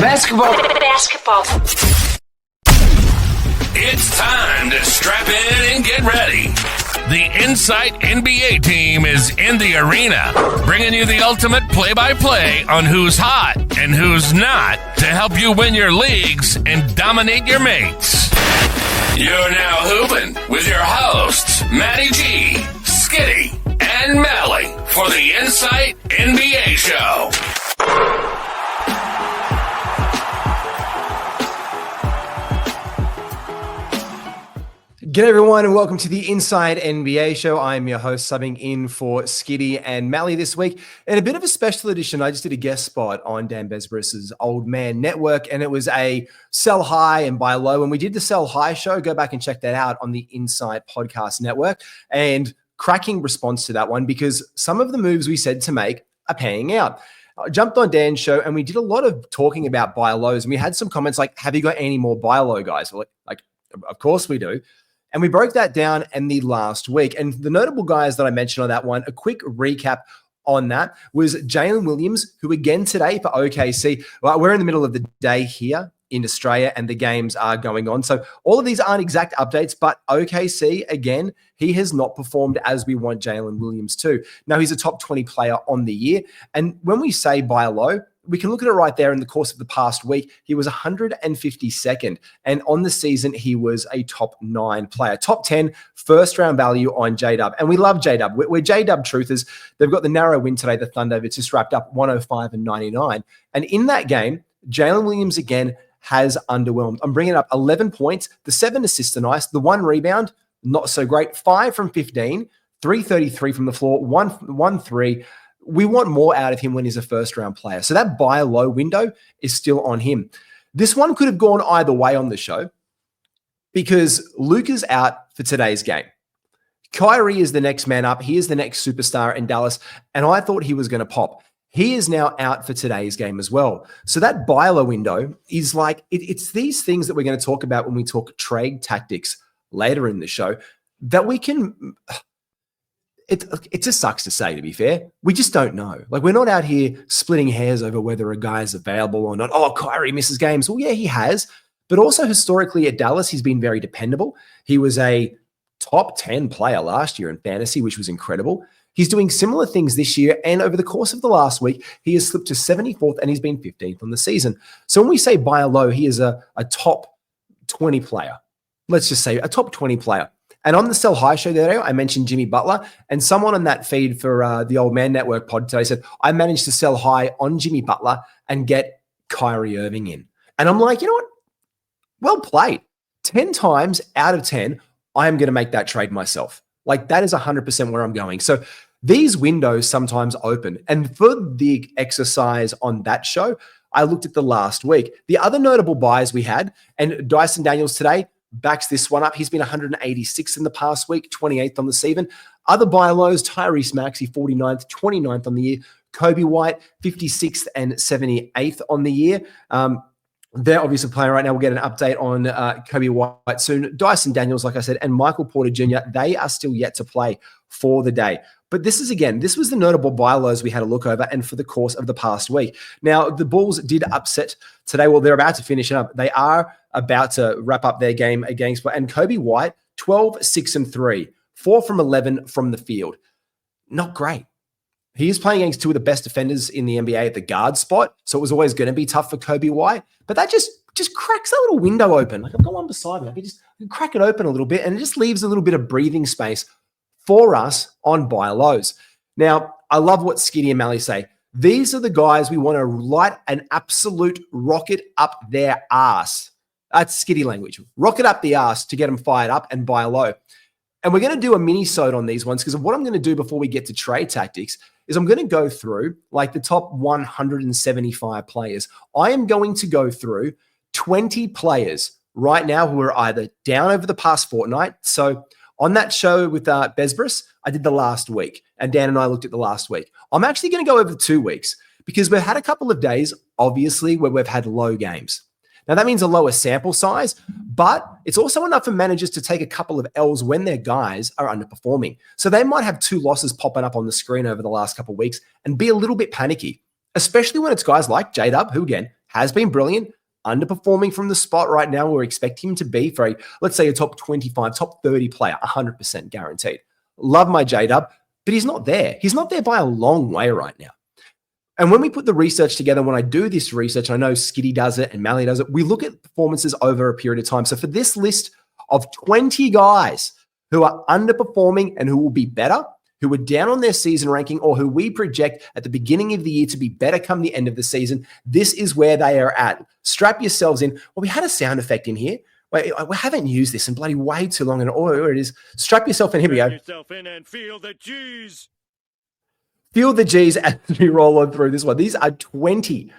Basketball. It's time to strap in and get ready. The Insight NBA team is in the arena, bringing you the ultimate play-by-play on who's hot and who's not to help you win your leagues and dominate your mates. You're now hooping with your hosts, Matty G, Skitty, and Mally for the Insight NBA show. G'day everyone and welcome to the Inside NBA show. I'm your host, subbing in for Skitty and Mally this week. In a bit of a special edition, I just did a guest spot on Dan Besbris' Old Man Network, and it was a sell high and buy low. And we did the sell high show. Go back and check that out on the Insight Podcast Network. And cracking response to that one because some of the moves we said to make are paying out. I jumped on Dan's show and we did a lot of talking about buy lows. And we had some comments like, have you got any more buy low guys? Like, of course we do. And we broke that down in the last week. And the notable guys that I mentioned on that one, a quick recap on that was Jalen Williams, who again today for OKC, well, we're in the middle of the day here in Australia and the games are going on. So all of these aren't exact updates, but OKC, again, he has not performed as we want Jalen Williams to. Now he's a top 20 player on the year. And when we say buy low, we can look at it right there in the course of the past week. He was 152nd. And on the season, he was a top 9 player. Top 10 first round value on JDub. And we love JDub. We're JDub truthers. They've got the narrow win today. The Thunder, it's just wrapped up 105-99. And in that game, Jalen Williams again has underwhelmed. I'm bringing up 11 points. The 7 assists are nice. The 1 rebound, not so great. 5 from 15, 333 from the floor, 1 3. We want more out of him when he's a first-round player. So that buy low window is still on him. This one could have gone either way on the show because Luka's out for today's game. Kyrie is the next man up. He is the next superstar in Dallas, and I thought he was going to pop. He is now out for today's game as well. So that buy low window is like, it's these things that we're going to talk about when we talk trade tactics later in the show that we can... It just sucks to say, to be fair. We just don't know. Like, we're not out here splitting hairs over whether a guy is available or not. Oh, Kyrie misses games. Well, yeah, he has. But also historically at Dallas, he's been very dependable. He was a top 10 player last year in fantasy, which was incredible. He's doing similar things this year. And over the course of the last week, he has slipped to 74th and he's been 15th on the season. So when we say buy low, he is a top 20 player. Let's just say a top 20 player. And on the Sell High show there, I mentioned Jimmy Butler, and someone on that feed for the Old Man Network pod today said, I managed to sell high on Jimmy Butler and get Kyrie Irving in. And I'm like, you know what? Well played. 10 times out of 10, I am going to make that trade myself. Like, that is 100% where I'm going. So these windows sometimes open. And for the exercise on that show, I looked at the last week. The other notable buys we had, and Dyson Daniels today, backs this one up. He's been 186 in the past week, 28th on the season. Other buy lows, Tyrese Maxey, 49th, 29th on the year. Kobe White, 56th and 78th on the year. They're obviously playing right now. We'll get an update on Kobe White soon. Dyson Daniels, like I said, and Michael Porter Jr., they are still yet to play for the day. But this was the notable buy lows we had a look over and for the course of the past week. Now, the Bulls did upset today. Well, they're about to finish it up. They are about to wrap up their game against, and Kobe White, 12, 6, and 3, 4 from 11 from the field. Not great. He is playing against two of the best defenders in the NBA at the guard spot, so it was always going to be tough for Kobe White. But that just cracks that little window open. Like, I've got one beside me. I can crack it open a little bit, and it just leaves a little bit of breathing space for us on buy lows. Now, I love what Skitty and Mally say. These are the guys we want to light an absolute rocket up their ass. That's Skitty language. Rocket up the ass to get them fired up and buy low. And we're going to do a mini-sode on these ones because what I'm going to do before we get to trade tactics is I'm going to go through like the top 175 players. I am going to go through 20 players right now who are either down over the past fortnight. So on that show with Besbris, I did the last week, and Dan and I looked at the last week. I'm actually going to go over the 2 weeks because we've had a couple of days, obviously, where we've had low games. Now, that means a lower sample size, but it's also enough for managers to take a couple of L's when their guys are underperforming. So they might have 2 losses popping up on the screen over the last couple of weeks and be a little bit panicky, especially when it's guys like JDub, who, again, has been brilliant, underperforming from the spot right now. We're expecting him to be for let's say a top 25, top 30 player, 100% guaranteed. Love my JDub, but he's not there. He's not there by a long way right now. And when we put the research together, when I do this research, I know Skitty does it and Mally does it, we look at performances over a period of time. So for this list of 20 guys who are underperforming and who will be better, who are down on their season ranking, or who we project at the beginning of the year to be better come the end of the season, this is where they are at. Strap yourselves in. Well, we had a sound effect in here. Wait, we haven't used this in bloody way too long. And here it is. Strap yourself in. Here we go. Yourself in and feel the G's. Feel the G's as we roll on through this one. These are 20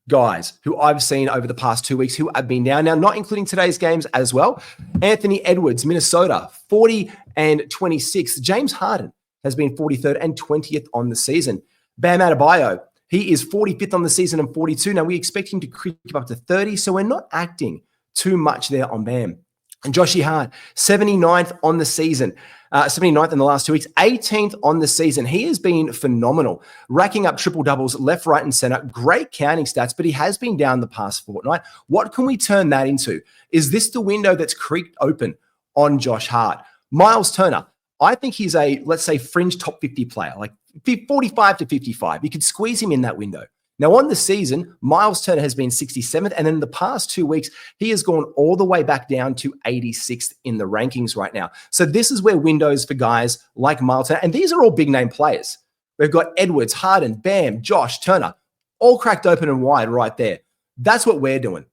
guys who I've seen over the past 2 weeks who have been down now, not including today's games as well. Anthony Edwards, Minnesota, 40 and 26. James Harden has been 43rd and 20th on the season. Bam Adebayo, he is 45th on the season and 42. Now, we expect him to creep up to 30, so we're not acting too much there on Bam. And Joshy Hart, 79th on the season, 79th in the last 2 weeks, 18th on the season. He has been phenomenal, racking up triple doubles left, right, and center. Great counting stats, but he has been down the past fortnight. What can we turn that into? Is this the window that's creaked open on Josh Hart? Miles Turner, I think he's a, let's say, fringe top 50 player, like 45 to 55. You could squeeze him in that window. Now, on the season, Miles Turner has been 67th, and then in the past 2 weeks, he has gone all the way back down to 86th in the rankings right now. So this is where windows for guys like Miles Turner, and these are all big-name players. We've got Edwards, Harden, Bam, Josh, Turner, all cracked open and wide right there. That's what we're doing.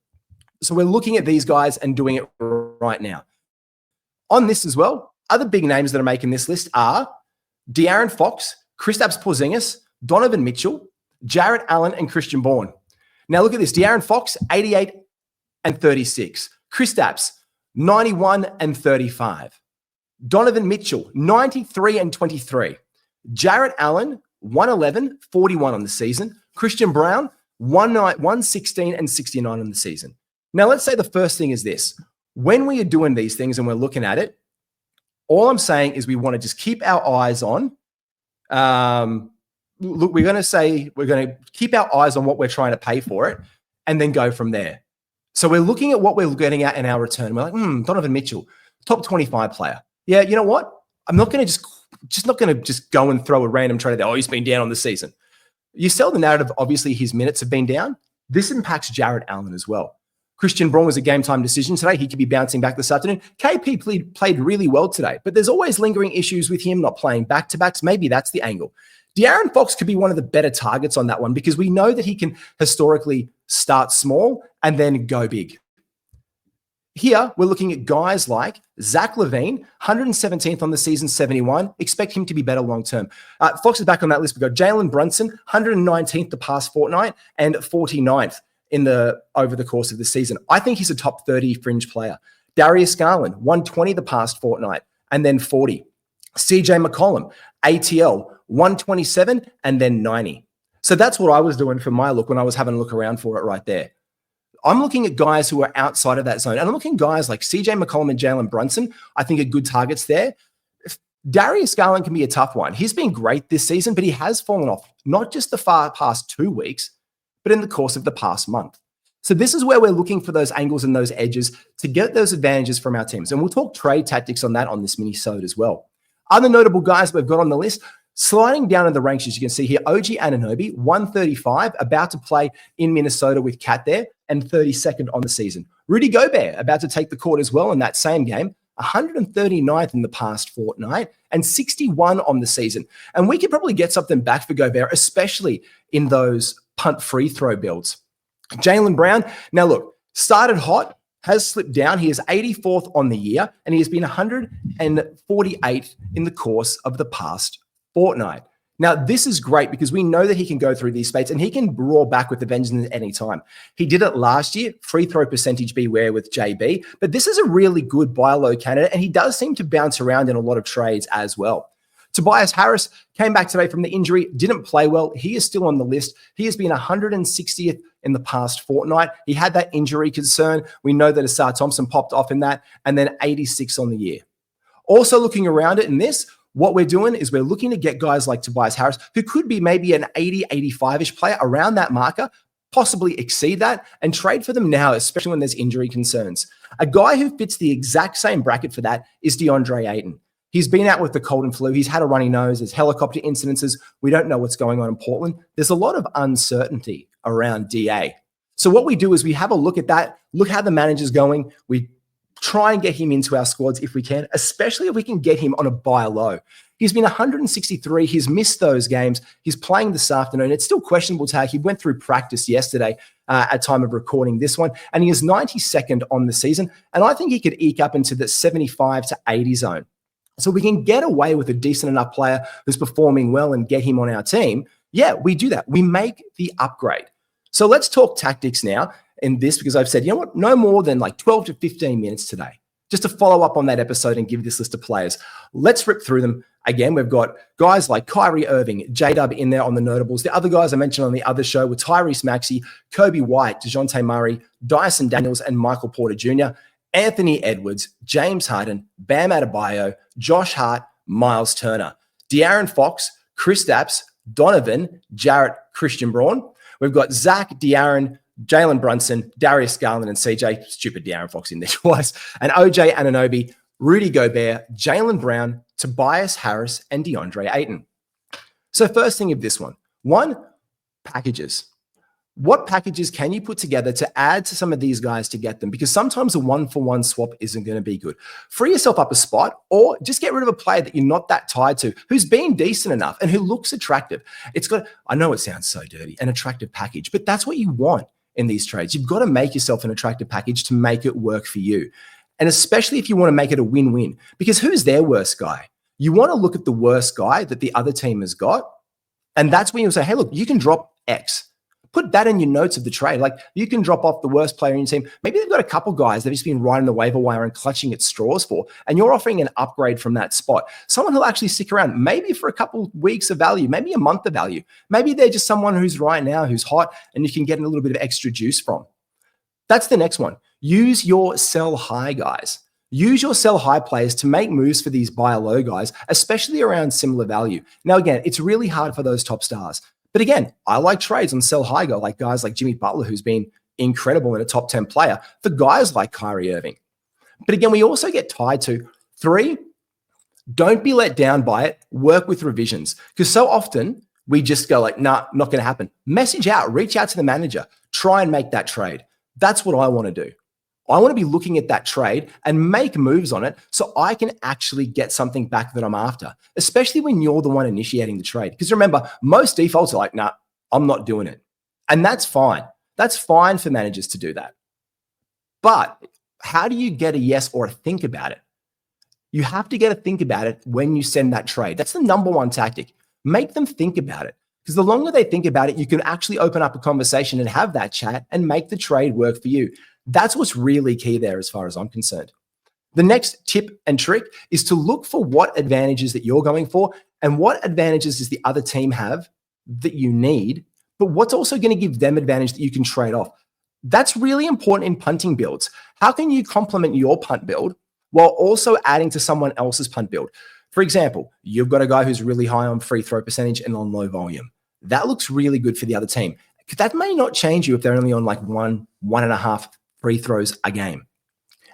So we're looking at these guys and doing it right now. On this as well, other big names that are making this list are De'Aaron Fox, Kristaps Porzingis, Donovan Mitchell, Jarrett Allen, and Christian Bourne. Now look at this. De'Aaron Fox, 88 and 36. Kristaps, 91 and 35. Donovan Mitchell, 93 and 23. Jarrett Allen, 111, 41 on the season. Christian Brown, 116 and 69 on the season. Now let's say the first thing is this. When we are doing these things and we're looking at it, all I'm saying is we want to just keep our eyes on look, we're going to keep our eyes on what we're trying to pay for it and then go from there. So we're looking at what we're getting at in our return. We're like, Donovan Mitchell, top 25 player. Yeah, you know what? I'm not going to just go and throw a random trade there. Oh, he's been down on the season. You sell the narrative, obviously his minutes have been down. This impacts Jarrett Allen as well. Christian Braun was a game time decision today. He could be bouncing back this afternoon. KP played really well today, but there's always lingering issues with him not playing back-to-backs. Maybe that's the angle. De'Aaron Fox could be one of the better targets on that one because we know that he can historically start small and then go big. Here, we're looking at guys like Zach LaVine, 117th on the season, 71. Expect him to be better long-term. Fox is back on that list. We've got Jalen Brunson, 119th the past fortnight and 49th over the course of the season. I think he's a top 30 fringe player. Darius Garland, 120 the past fortnight and then 40. CJ McCollum, ATL, 127 and then 90. So that's what I was doing for my look when I was having a look around for it right there. I'm looking at guys who are outside of that zone. And I'm looking at guys like CJ McCollum and Jalen Brunson. I think are good targets there. Darius Garland can be a tough one. He's been great this season, but he has fallen off, not just the past 2 weeks, but in the course of the past month. So this is where we're looking for those angles and those edges to get those advantages from our teams. And we'll talk trade tactics on that on this mini-sode as well. Other notable guys we've got on the list, sliding down in the ranks, as you can see here, OG Anunoby, 135, about to play in Minnesota with Cat there, and 32nd on the season. Rudy Gobert, about to take the court as well in that same game, 139th in the past fortnight, and 61 on the season. And we could probably get something back for Gobert, especially in those punt free throw builds. Jaylen Brown, now look, started hot, has slipped down. He is 84th on the year, and he has been 148th in the course of the past fortnight. Now, this is great because we know that he can go through these spates and he can roar back with the vengeance at any time. He did it last year, free throw percentage beware with JB, but this is a really good buy low candidate, and he does seem to bounce around in a lot of trades as well. Tobias Harris came back today from the injury, didn't play well. He is still on the list. He has been 160th in the past fortnight. He had that injury concern. We know that Asar Thompson popped off in that, and then 86 on the year. Also looking around it in this, what we're doing is we're looking to get guys like Tobias Harris, who could be maybe an 80, 85-ish player around that marker, possibly exceed that and trade for them now, especially when there's injury concerns. A guy who fits the exact same bracket for that is DeAndre Ayton. He's been out with the cold and flu. He's had a runny nose. There's helicopter incidences. We don't know what's going on in Portland. There's a lot of uncertainty around DA. So what we do is we have a look at that, look how the manager's going. We try and get him into our squads if we can, especially if we can get him on a buy low. He's been 163. He's missed those games. He's playing this afternoon. It's still questionable tag. He went through practice yesterday at time of recording this one, and he is 92nd on the season. And I think he could eke up into the 75 to 80 zone. So we can get away with a decent enough player who's performing well and get him on our team. Yeah, we do that. We make the upgrade. So let's talk tactics now in this, because I've said, you know what, no more than like 12 to 15 minutes today, just to follow up on that episode and give this list of players. Let's rip through them. Again, we've got guys like Kyrie Irving, JDub in there on the notables. The other guys I mentioned on the other show were Tyrese Maxey, Kobe White, DeJounte Murray, Dyson Daniels, and Michael Porter Jr., Anthony Edwards, James Harden, Bam Adebayo, Josh Hart, Miles Turner, De'Aaron Fox, Kristaps, Donovan, Jarrett, Christian Braun. We've got Zach, De'Aaron, Jalen Brunson, Darius Garland, and CJ, stupid De'Aaron Fox in there twice, and OJ Anunoby, Rudy Gobert, Jaylen Brown, Tobias Harris, and DeAndre Ayton. So first thing of this one, packages. What packages can you put together to add to some of these guys to get them? Because sometimes a one-for-one swap isn't going to be good. Free yourself up a spot, or just get rid of a player that you're not that tied to, who's been decent enough and who looks attractive. It's got, I know it sounds so dirty, an attractive package, but that's what you want in these trades. You've got to make yourself an attractive package to make it work for you. And especially if you want to make it a win-win, because who's their worst guy? You want to look at the worst guy that the other team has got. And that's when you'll say, hey, look, you can drop X. Put that in your notes of the trade. Like, you can drop off the worst player in your team. Maybe they've got a couple guys they've just been riding the waiver wire and clutching at straws for, and you're offering an upgrade from that spot. Someone who'll actually stick around, maybe for a couple weeks of value, maybe a month of value. Maybe they're just someone who's right now, who's hot, and you can get a little bit of extra juice from. That's the next one. Use your sell high guys. Use your sell high players to make moves for these buy low guys, especially around similar value. Now, again, it's really hard for those top stars. But again, I like trades on sell high guy, like guys like Jimmy Butler, who's been incredible and a top 10 player, for guys like Kyrie Irving. But again, we also get tied to 3, don't be let down by it. Work with revisions. Because so often we just go like, nah, not going to happen. Message out, reach out to the manager, try and make that trade. That's what I want to do. I want to be looking at that trade and make moves on it so I can actually get something back that I'm after, especially when you're the one initiating the trade. Because remember, most defaults are like, nah, I'm not doing it. And that's fine. That's fine for managers to do that. But how do you get a yes or a think about it? You have to get a think about it when you send that trade. That's the number one tactic. Make them think about it. Because the longer they think about it, you can actually open up a conversation and have that chat and make the trade work for you. That's what's really key there as far as I'm concerned. The next tip and trick is to look for what advantages that you're going for and what advantages does the other team have that you need, but what's also going to give them advantage that you can trade off. That's really important in punting builds. How can you complement your punt build while also adding to someone else's punt build? For example, you've got a guy who's really high on free throw percentage and on low volume. That looks really good for the other team. That may not change you if they're only on like 1.5 free throws a game.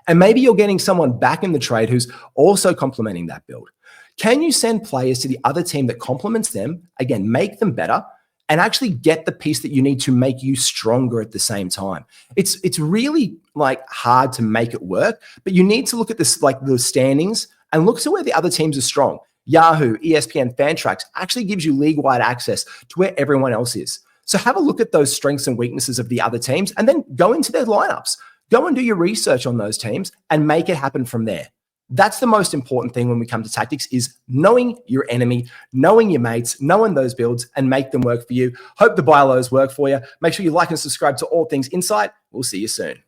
And maybe you're getting someone back in the trade who's also complementing that build. Can you send players to the other team that complements them, again, make them better, and actually get the piece that you need to make you stronger at the same time? It's really like hard to make it work, but you need to look at this, like the standings, and look to where the other teams are strong. Yahoo, ESPN, Fantrax actually gives you league-wide access to where everyone else is. So have a look at those strengths and weaknesses of the other teams and then go into their lineups. Go and do your research on those teams and make it happen from there. That's the most important thing when we come to tactics, is knowing your enemy, knowing your mates, knowing those builds, and make them work for you. Hope the buy lows work for you. Make sure you like and subscribe to All Things Insight. We'll see you soon.